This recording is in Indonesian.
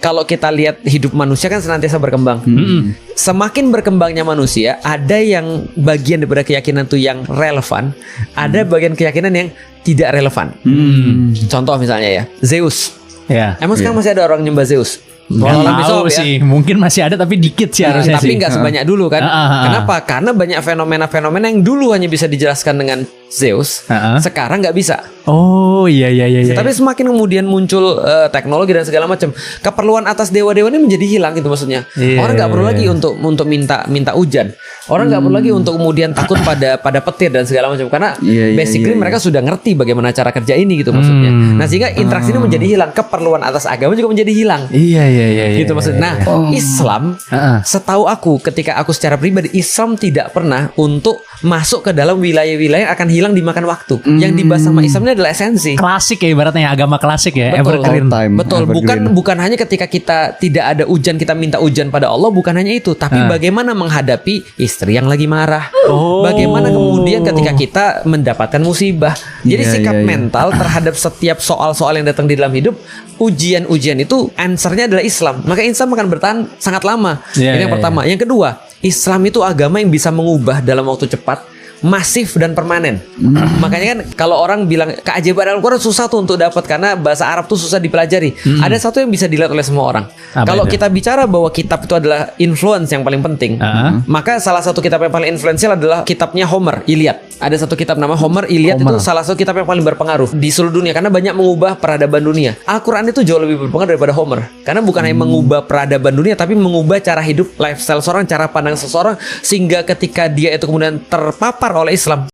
kalau kita lihat hidup manusia kan senantiasa berkembang. Semakin berkembangnya manusia, ada yang bagian daripada keyakinan tuh yang relevan, ada bagian keyakinan yang tidak relevan. Contoh misalnya ya, Zeus. Ya. Emang sekarang masih ada orang nyembah Zeus? Nggak tahu sih, mungkin masih ada tapi dikit sih harusnya tapi sih. nggak sebanyak dulu kan. Kenapa? Karena banyak fenomena-fenomena yang dulu hanya bisa dijelaskan dengan Zeus, sekarang nggak bisa. Oh iya. Tapi semakin kemudian muncul teknologi dan segala macam, keperluan atas dewa-dewa ini menjadi hilang gitu maksudnya. Orang nggak perlu lagi untuk minta hujan. Orang nggak perlu lagi untuk kemudian takut pada petir dan segala macam, karena basically mereka sudah ngerti bagaimana cara kerja ini gitu maksudnya. Nah sehingga interaksi ini menjadi hilang, keperluan atas agama juga menjadi hilang. Iya. Gitu maksudnya. Nah, Islam, setahu aku, ketika aku secara pribadi, Islam tidak pernah untuk masuk ke dalam wilayah-wilayah yang akan hilang dimakan waktu. Yang dibahas sama Islam ini adalah esensi. Klasik ya ibaratnya, agama klasik ya. Betul. Evergreen. Betul. Bukan hanya ketika kita tidak ada hujan kita minta hujan pada Allah, bukan hanya itu, tapi bagaimana menghadapi istri yang lagi marah. Bagaimana kemudian ketika kita mendapatkan musibah. Jadi sikap mental terhadap setiap soal-soal yang datang di dalam hidup, ujian-ujian itu answernya adalah Islam. Maka Islam akan bertahan sangat lama. Ini yang pertama. Yang kedua, Islam itu agama yang bisa mengubah dalam waktu cepat, masif dan permanen. Makanya kan kalau orang bilang keajaiban Al-Quran susah tuh untuk dapat karena bahasa Arab tuh susah dipelajari. Ada satu yang bisa dilihat oleh semua orang. Kalau kita bicara bahwa kitab itu adalah influence yang paling penting, maka salah satu kitab yang paling influential adalah kitabnya Homer, Iliad. Ada satu kitab nama Homer, Iliad. Itu salah satu kitab yang paling berpengaruh di seluruh dunia karena banyak mengubah peradaban dunia. Al-Quran itu jauh lebih berpengaruh daripada Homer karena bukan hanya mengubah peradaban dunia, tapi mengubah cara hidup, lifestyle seorang, cara pandang seseorang, sehingga ketika dia itu kemudian terpapar oleh Islam,